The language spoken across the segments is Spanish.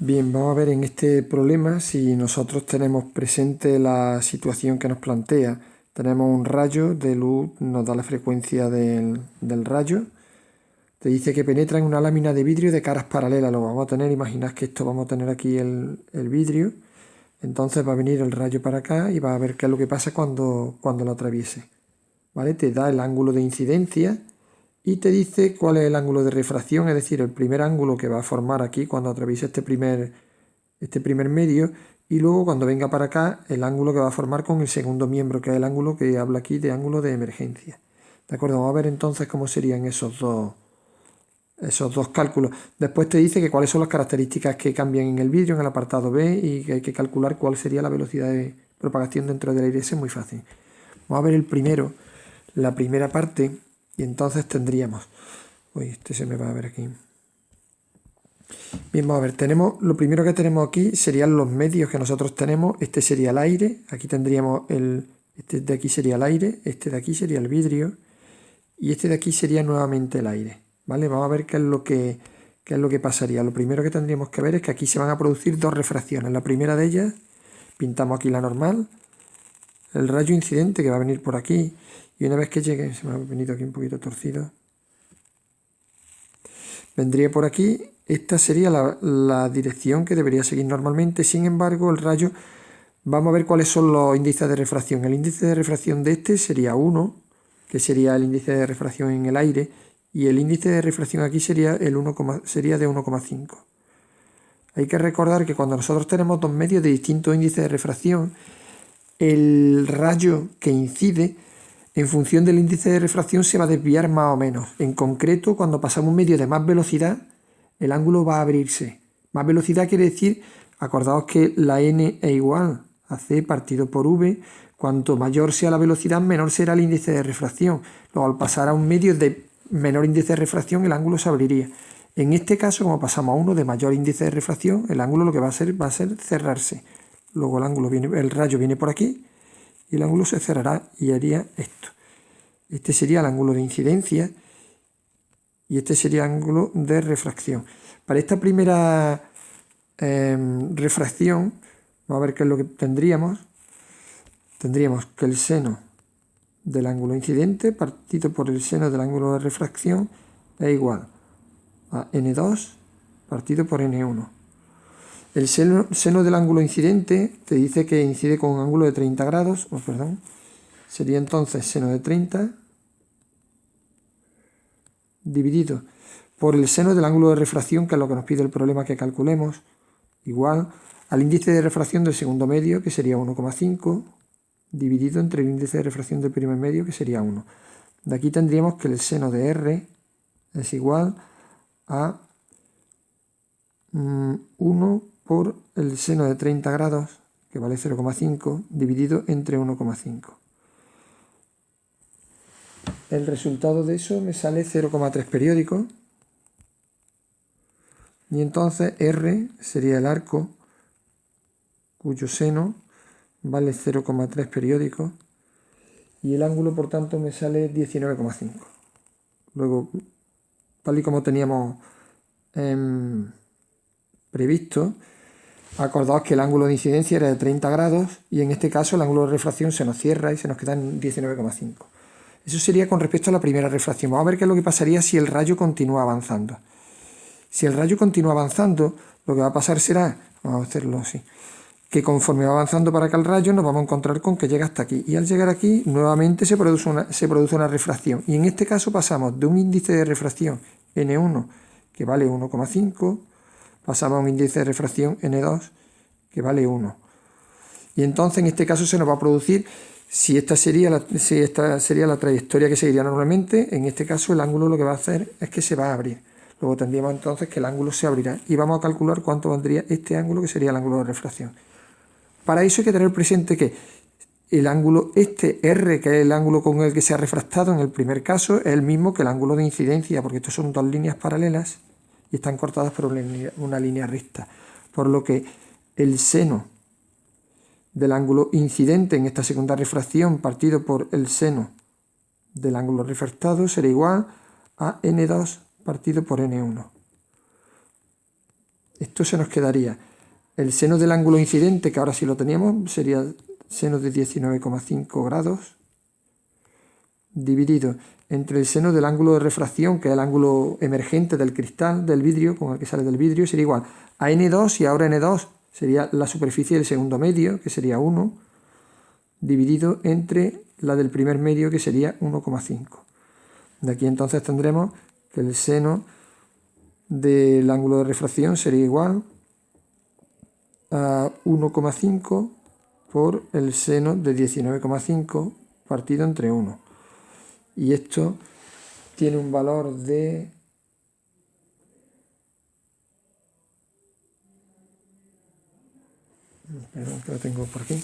Bien, vamos a ver en este problema si nosotros tenemos presente la situación que nos plantea. Tenemos un rayo de luz, nos da la frecuencia del rayo. Te dice que penetra en una lámina de vidrio de caras paralelas. Lo vamos a tener, imaginad que esto vamos a tener aquí el vidrio. Entonces va a venir el rayo para acá y va a ver qué es lo que pasa cuando lo atraviese. ¿Vale? Te da el ángulo de incidencia y te dice cuál es el ángulo de refracción, es decir, el primer ángulo que va a formar aquí cuando atraviese este primer medio, y luego cuando venga para acá el ángulo que va a formar con el segundo miembro, que es el ángulo que habla aquí de ángulo de emergencia. ¿De acuerdo? Vamos a ver entonces cómo serían esos dos cálculos. Después te dice que cuáles son las características que cambian en el vidrio en el apartado B y que hay que calcular cuál sería la velocidad de propagación dentro del aire. Ese es muy fácil. Vamos a ver el primero, la primera parte, y entonces tendríamos... Uy, este se me va a ver aquí. Bien, vamos a ver, lo primero que tenemos aquí serían los medios que nosotros tenemos. Este sería el aire, aquí tendríamos este de aquí sería el aire, este de aquí sería el vidrio y este de aquí sería nuevamente el aire, ¿vale? Vamos a ver qué es lo que pasaría. Lo primero que tendríamos que ver es que aquí se van a producir dos refracciones. La primera de ellas, pintamos aquí la normal, el rayo incidente que va a venir por aquí, y una vez que llegue, se me ha venido aquí un poquito torcido, vendría por aquí. Esta sería la dirección que debería seguir normalmente. Sin embargo, el rayo, vamos a ver cuáles son los índices de refracción. El índice de refracción de este sería 1, que sería el índice de refracción en el aire, y el índice de refracción aquí sería, sería de 1,5. Hay que recordar que cuando nosotros tenemos dos medios de distintos índices de refracción, el rayo que incide en función del índice de refracción se va a desviar más o menos. En concreto, cuando pasamos un medio de más velocidad, el ángulo va a abrirse. Más velocidad quiere decir, acordaos que la n es igual a c partido por v. Cuanto mayor sea la velocidad, menor será el índice de refracción. Luego, al pasar a un medio de menor índice de refracción, el ángulo se abriría. En este caso, como pasamos a uno de mayor índice de refracción, el ángulo lo que va a ser cerrarse. Luego el rayo viene por aquí y el ángulo se cerrará y haría esto. Este sería el ángulo de incidencia y este sería el ángulo de refracción. Para esta primera refracción, vamos a ver qué es lo que tendríamos. Tendríamos que el seno del ángulo incidente partido por el seno del ángulo de refracción es igual a n2 partido por n1. El seno del ángulo incidente te dice que incide con un ángulo de 30 grados, sería entonces seno de 30 dividido por el seno del ángulo de refracción, que es lo que nos pide el problema que calculemos, igual al índice de refracción del segundo medio, que sería 1,5, dividido entre el índice de refracción del primer medio, que sería 1. De aquí tendríamos que el seno de R es igual a 1 por el seno de 30 grados, que vale 0,5, dividido entre 1,5. El resultado de eso me sale 0,3 periódicos. Y entonces R sería el arco cuyo seno vale 0,3 periódicos. Y el ángulo, por tanto, me sale 19,5. Luego, tal y como teníamos previsto, acordaos que el ángulo de incidencia era de 30 grados y en este caso el ángulo de refracción se nos cierra y se nos queda en 19,5. Eso sería con respecto a la primera refracción. Vamos a ver qué es lo que pasaría si el rayo continúa avanzando. Si el rayo continúa avanzando, lo que va a pasar será, vamos a hacerlo así, que conforme va avanzando para acá el rayo nos vamos a encontrar con que llega hasta aquí. Y al llegar aquí, nuevamente se produce una refracción. Y en este caso pasamos de un índice de refracción N1, que vale 1,5, pasamos a un índice de refracción N2, que vale 1. Y entonces en este caso se nos va a producir, si esta sería la trayectoria que seguiría normalmente, en este caso el ángulo lo que va a hacer es que se va a abrir. Luego tendríamos entonces que el ángulo se abrirá y vamos a calcular cuánto valdría este ángulo, que sería el ángulo de refracción. Para eso hay que tener presente que el ángulo R, que es el ángulo con el que se ha refractado en el primer caso, es el mismo que el ángulo de incidencia, porque estos son dos líneas paralelas y están cortadas por una línea recta. Por lo que el seno del ángulo incidente en esta segunda refracción partido por el seno del ángulo refractado será igual a N2 partido por N1. Esto se nos quedaría el seno del ángulo incidente, que ahora sí lo teníamos, sería seno de 19,5 grados, dividido entre el seno del ángulo de refracción, que es el ángulo emergente del cristal, del vidrio, con el que sale del vidrio, sería igual a n2, y ahora n2 sería la superficie del segundo medio, que sería 1, dividido entre la del primer medio, que sería 1,5. De aquí entonces tendremos que el seno del ángulo de refracción sería igual a 1,5 por el seno de 19,5 partido entre 1. Y esto tiene un valor de... Perdón, que lo tengo por aquí.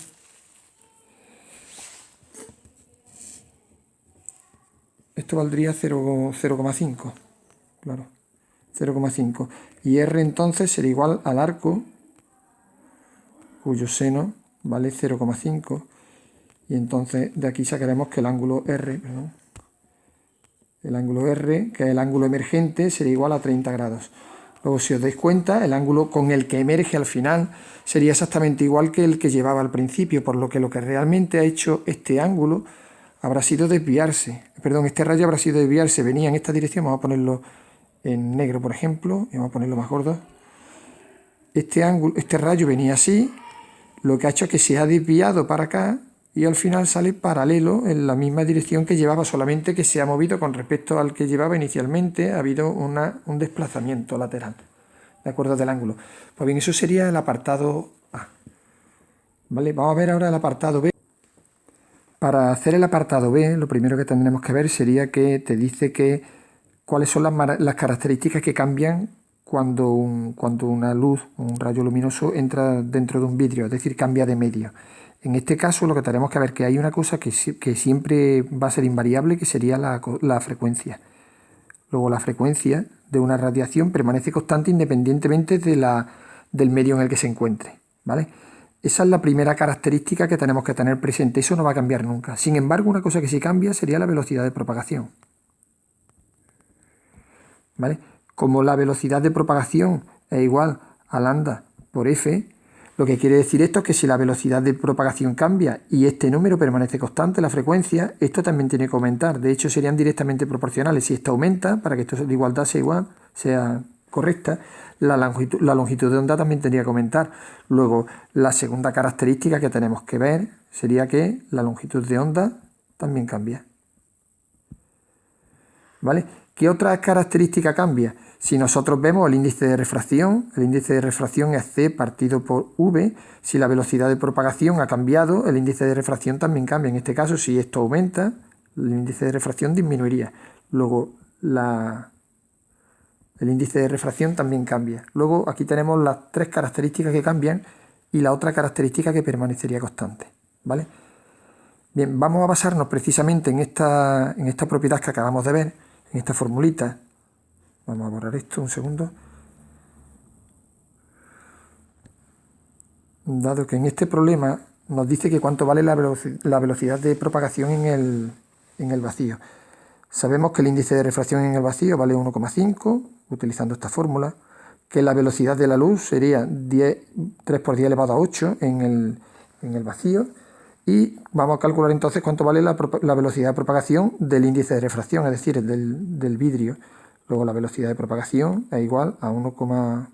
Esto valdría 0,5, claro, 0,5. Y R entonces sería igual al arco, cuyo seno vale 0,5. Y entonces de aquí sacaremos que el ángulo R, el ángulo R, que es el ángulo emergente, sería igual a 30 grados. Luego, si os dais cuenta, el ángulo con el que emerge al final sería exactamente igual que el que llevaba al principio, por lo que realmente ha hecho este ángulo habrá sido desviarse. Perdón, este rayo habrá sido desviarse, venía en esta dirección, vamos a ponerlo en negro, por ejemplo, y vamos a ponerlo más gordo. Este rayo venía así, lo que ha hecho es que se ha desviado para acá y al final sale paralelo en la misma dirección que llevaba, solamente que se ha movido con respecto al que llevaba inicialmente, ha habido un desplazamiento lateral, de acuerdo del ángulo. Pues bien, eso sería el apartado A. ¿Vale? Vamos a ver ahora el apartado B. Para hacer el apartado B, lo primero que tendremos que ver sería que te dice que cuáles son las características que cambian cuando una luz, un rayo luminoso, entra dentro de un vidrio, es decir, cambia de medio. En este caso lo que tenemos que ver es que hay una cosa que siempre va a ser invariable, que sería la frecuencia. Luego la frecuencia de una radiación permanece constante independientemente del medio en el que se encuentre, ¿vale? Esa es la primera característica que tenemos que tener presente, eso no va a cambiar nunca. Sin embargo, una cosa que sí cambia sería la velocidad de propagación, ¿vale? Como la velocidad de propagación es igual a lambda por f, lo que quiere decir esto es que si la velocidad de propagación cambia y este número permanece constante, la frecuencia, esto también tiene que aumentar. De hecho, serían directamente proporcionales. Si esto aumenta, para que esto de igualdad sea correcta, la longitud de onda también tendría que aumentar. Luego, la segunda característica que tenemos que ver sería que la longitud de onda también cambia. ¿Vale? ¿Qué otra característica cambia? Si nosotros vemos el índice de refracción es C partido por V. Si la velocidad de propagación ha cambiado, el índice de refracción también cambia. En este caso, si esto aumenta, el índice de refracción disminuiría. Luego, el índice de refracción también cambia. Luego, aquí tenemos las tres características que cambian y la otra característica que permanecería constante, ¿vale? Bien, vamos a basarnos precisamente en esta propiedad que acabamos de ver, en esta formulita. Vamos a borrar esto un segundo. Dado que en este problema nos dice que cuánto vale la velocidad de propagación en el vacío. Sabemos que el índice de refracción en el vacío vale 1,5, utilizando esta fórmula, que la velocidad de la luz sería 3 por 10 elevado a 8 en el vacío, y vamos a calcular entonces cuánto vale la velocidad de propagación del índice de refracción, es decir, del vidrio. Luego la velocidad de propagación es igual a 1,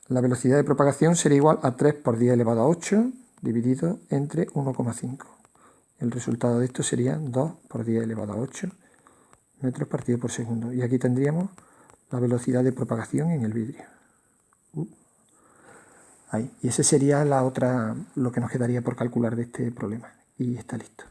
la velocidad de propagación sería igual a 3 por 10 elevado a 8 dividido entre 1,5. El resultado de esto sería 2 por 10 elevado a 8 metros partido por segundo. Y aquí tendríamos la velocidad de propagación en el vidrio. Ahí. Y ese sería lo que nos quedaría por calcular de este problema. Y está listo.